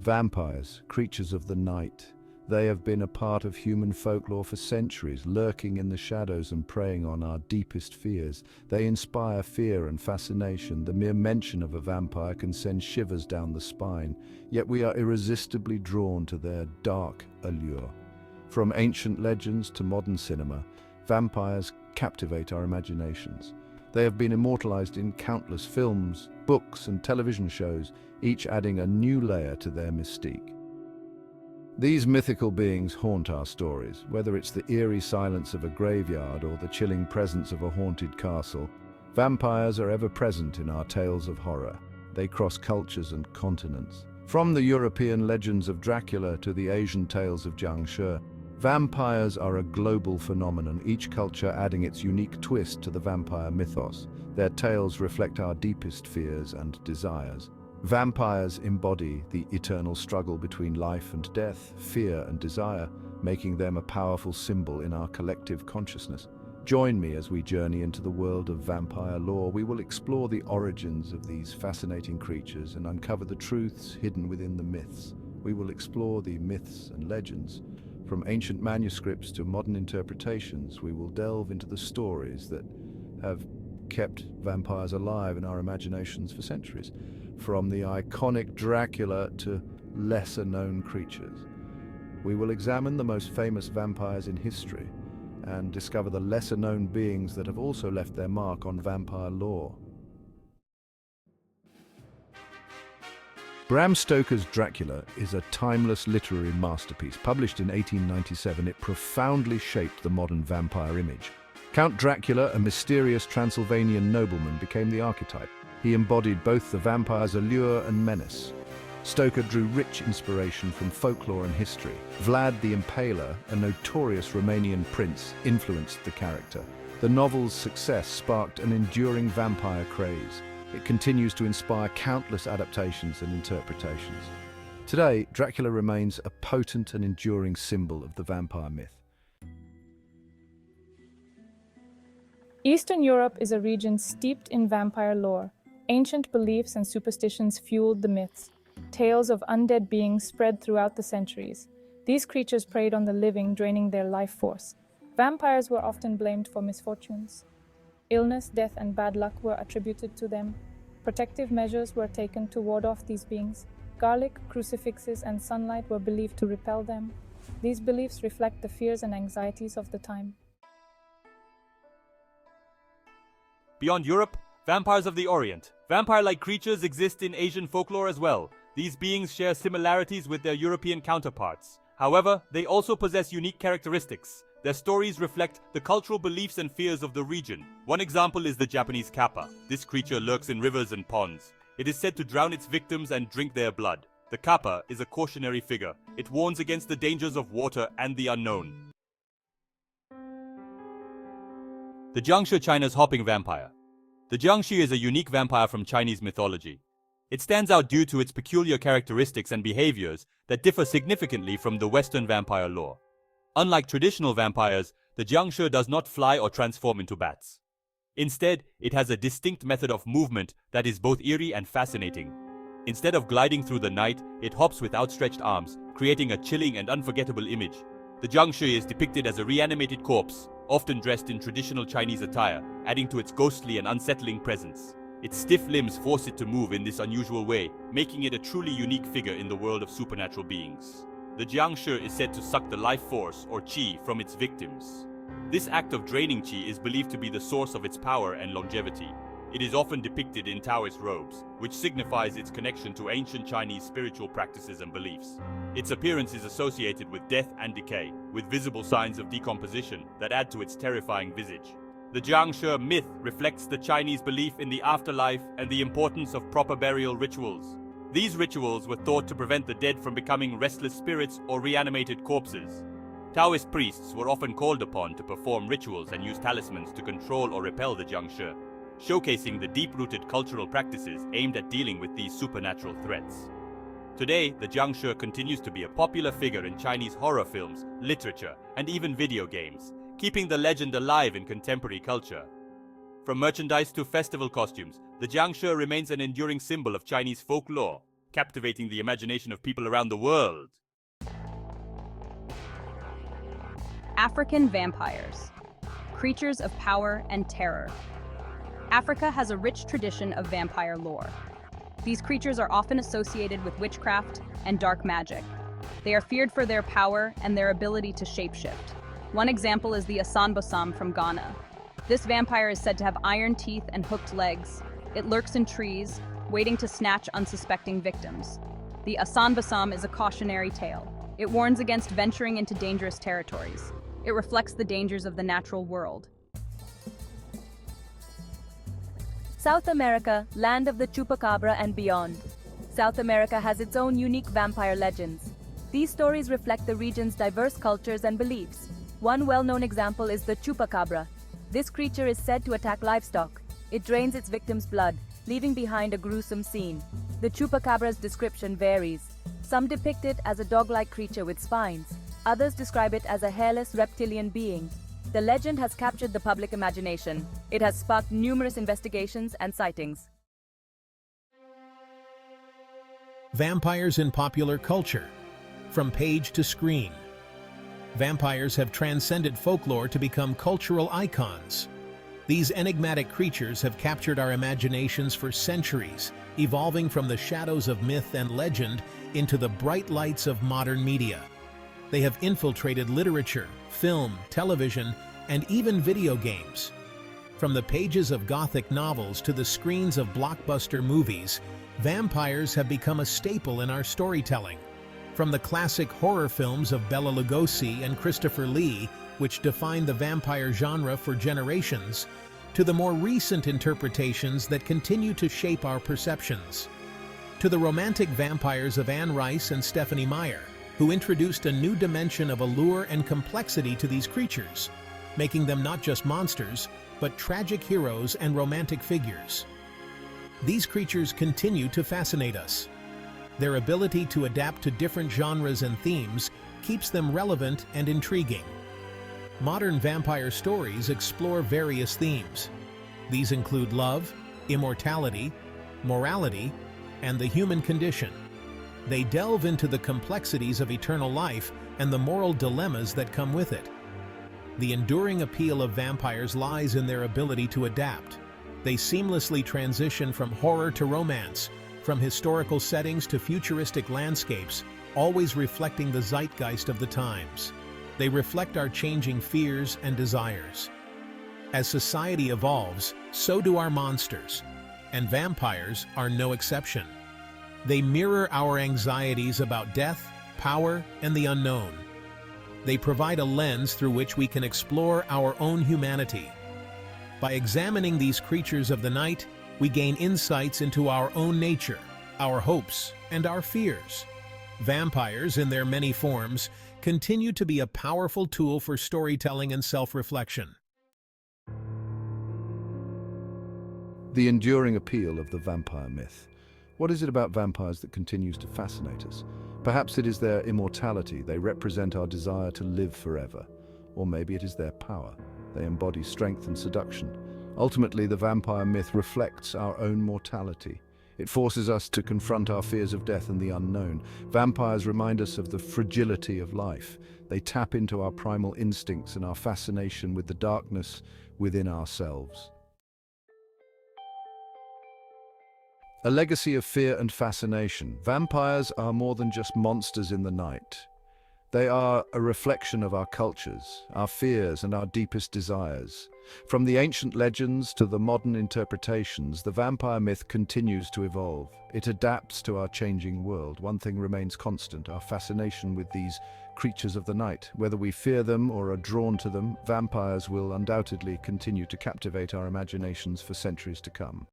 Vampires, creatures of the night. They have been a part of human folklore for centuries, lurking in the shadows and preying on our deepest fears. They inspire fear and fascination. The mere mention of a vampire can send shivers down the spine, yet we are irresistibly drawn to their dark allure. From ancient legends to modern cinema, vampires captivate our imaginations. They have been immortalized in countless films, books, and television shows, each adding a new layer to their mystique. These mythical beings haunt our stories, whether it's the eerie silence of a graveyard or the chilling presence of a haunted castle. Vampires are ever present in our tales of horror. They cross cultures and continents. From the European legends of Dracula to the Asian tales of Jiangshi, vampires are a global phenomenon, each culture adding its unique twist to the vampire mythos. Their tales reflect our deepest fears and desires. Vampires embody the eternal struggle between life and death, fear and desire, making them a powerful symbol in our collective consciousness. Join me as we journey into the world of vampire lore. We will explore the origins of these fascinating creatures and uncover the truths hidden within the myths. We will explore the myths and legends. From ancient manuscripts to modern interpretations, we will delve into the stories that have kept vampires alive in our imaginations for centuries. From the iconic Dracula to lesser-known creatures, we will examine the most famous vampires in history and discover the lesser-known beings that have also left their mark on vampire lore. Bram Stoker's Dracula is a timeless literary masterpiece. Published in 1897, it profoundly shaped the modern vampire image. Count Dracula, a mysterious Transylvanian nobleman, became the archetype. He embodied both the vampire's allure and menace. Stoker drew rich inspiration from folklore and history. Vlad the Impaler, a notorious Romanian prince, influenced the character. The novel's success sparked an enduring vampire craze. It continues to inspire countless adaptations and interpretations. Today, Dracula remains a potent and enduring symbol of the vampire myth. Eastern Europe is a region steeped in vampire lore. Ancient beliefs and superstitions fueled the myths. Tales of undead beings spread throughout the centuries. These creatures preyed on the living, draining their life force. Vampires were often blamed for misfortunes. Illness, death, and bad luck were attributed to them. Protective measures were taken to ward off these beings. Garlic, crucifixes, and sunlight were believed to repel them. These beliefs reflect the fears and anxieties of the time. Beyond Europe, vampires of the Orient. Vampire-like creatures exist in Asian folklore as well. These beings share similarities with their European counterparts. However, they also possess unique characteristics. Their stories reflect the cultural beliefs and fears of the region. One example is the Japanese kappa. This creature lurks in rivers and ponds. It is said to drown its victims and drink their blood. The kappa is a cautionary figure. It warns against the dangers of water and the unknown. The Jiangshi, China's hopping vampire. The Jiangshi is a unique vampire from Chinese mythology. It stands out due to its peculiar characteristics and behaviors that differ significantly from the Western vampire lore. Unlike traditional vampires, the Jiangshi does not fly or transform into bats. Instead, it has a distinct method of movement that is both eerie and fascinating. Instead of gliding through the night, it hops with outstretched arms, creating a chilling and unforgettable image. The Jiangshi is depicted as a reanimated corpse, often dressed in traditional Chinese attire, adding to its ghostly and unsettling presence. Its stiff limbs force it to move in this unusual way, making it a truly unique figure in the world of supernatural beings. The Jiangshi is said to suck the life force, or qi, from its victims. This act of draining qi is believed to be the source of its power and longevity. It is often depicted in Taoist robes, which signifies its connection to ancient Chinese spiritual practices and beliefs. Its appearance is associated with death and decay, with visible signs of decomposition that add to its terrifying visage. The Jiangshi myth reflects the Chinese belief in the afterlife and the importance of proper burial rituals. These rituals were thought to prevent the dead from becoming restless spirits or reanimated corpses. Taoist priests were often called upon to perform rituals and use talismans to control or repel the Jiangshi, showcasing the deep-rooted cultural practices aimed at dealing with these supernatural threats. Today, the Jiangshi continues to be a popular figure in Chinese horror films, literature, and even video games, keeping the legend alive in contemporary culture. From merchandise to festival costumes, the Jiangshi remains an enduring symbol of Chinese folklore, captivating the imagination of people around the world. African vampires, creatures of power and terror. Africa has a rich tradition of vampire lore. These creatures are often associated with witchcraft and dark magic. They are feared for their power and their ability to shapeshift. One example is the Asanbosam from Ghana. This vampire is said to have iron teeth and hooked legs. It lurks in trees, waiting to snatch unsuspecting victims. The Asanbosam is a cautionary tale. It warns against venturing into dangerous territories. It reflects the dangers of the natural world. South America, land of the Chupacabra and beyond. South America has its own unique vampire legends. These stories reflect the region's diverse cultures and beliefs. One well-known example is the Chupacabra. This creature is said to attack livestock. It drains its victim's blood, leaving behind a gruesome scene. The Chupacabra's description varies. Some depict it as a dog-like creature with spines. Others describe it as a hairless reptilian being. The legend has captured the public imagination. It has sparked numerous investigations and sightings. Vampires in popular culture, from page to screen. Vampires have transcended folklore to become cultural icons. These enigmatic creatures have captured our imaginations for centuries, evolving from the shadows of myth and legend into the bright lights of modern media. They have infiltrated literature, film, television, and even video games. From the pages of Gothic novels to the screens of blockbuster movies, vampires have become a staple in our storytelling. From the classic horror films of Bela Lugosi and Christopher Lee, which defined the vampire genre for generations, to the more recent interpretations that continue to shape our perceptions. To the romantic vampires of Anne Rice and Stephenie Meyer, who introduced a new dimension of allure and complexity to these creatures, making them not just monsters, but tragic heroes and romantic figures. These creatures continue to fascinate us. Their ability to adapt to different genres and themes keeps them relevant and intriguing. Modern vampire stories explore various themes. These include love, immortality, morality, and the human condition. They delve into the complexities of eternal life and the moral dilemmas that come with it. The enduring appeal of vampires lies in their ability to adapt. They seamlessly transition from horror to romance, from historical settings to futuristic landscapes, always reflecting the zeitgeist of the times. They reflect our changing fears and desires. As society evolves, so do our monsters, and vampires are no exception. They mirror our anxieties about death, power, and the unknown. They provide a lens through which we can explore our own humanity. By examining these creatures of the night, we gain insights into our own nature, our hopes, and our fears. Vampires, in their many forms, continue to be a powerful tool for storytelling and self-reflection. The enduring appeal of the vampire myth. What is it about vampires that continues to fascinate us? Perhaps it is their immortality. They represent our desire to live forever. Or maybe it is their power. They embody strength and seduction. Ultimately, the vampire myth reflects our own mortality. It forces us to confront our fears of death and the unknown. Vampires remind us of the fragility of life. They tap into our primal instincts and our fascination with the darkness within ourselves. A legacy of fear and fascination. Vampires are more than just monsters in the night. They are a reflection of our cultures, our fears, and our deepest desires. From the ancient legends to the modern interpretations, the vampire myth continues to evolve. It adapts to our changing world. One thing remains constant: our fascination with these creatures of the night. Whether we fear them or are drawn to them, vampires will undoubtedly continue to captivate our imaginations for centuries to come.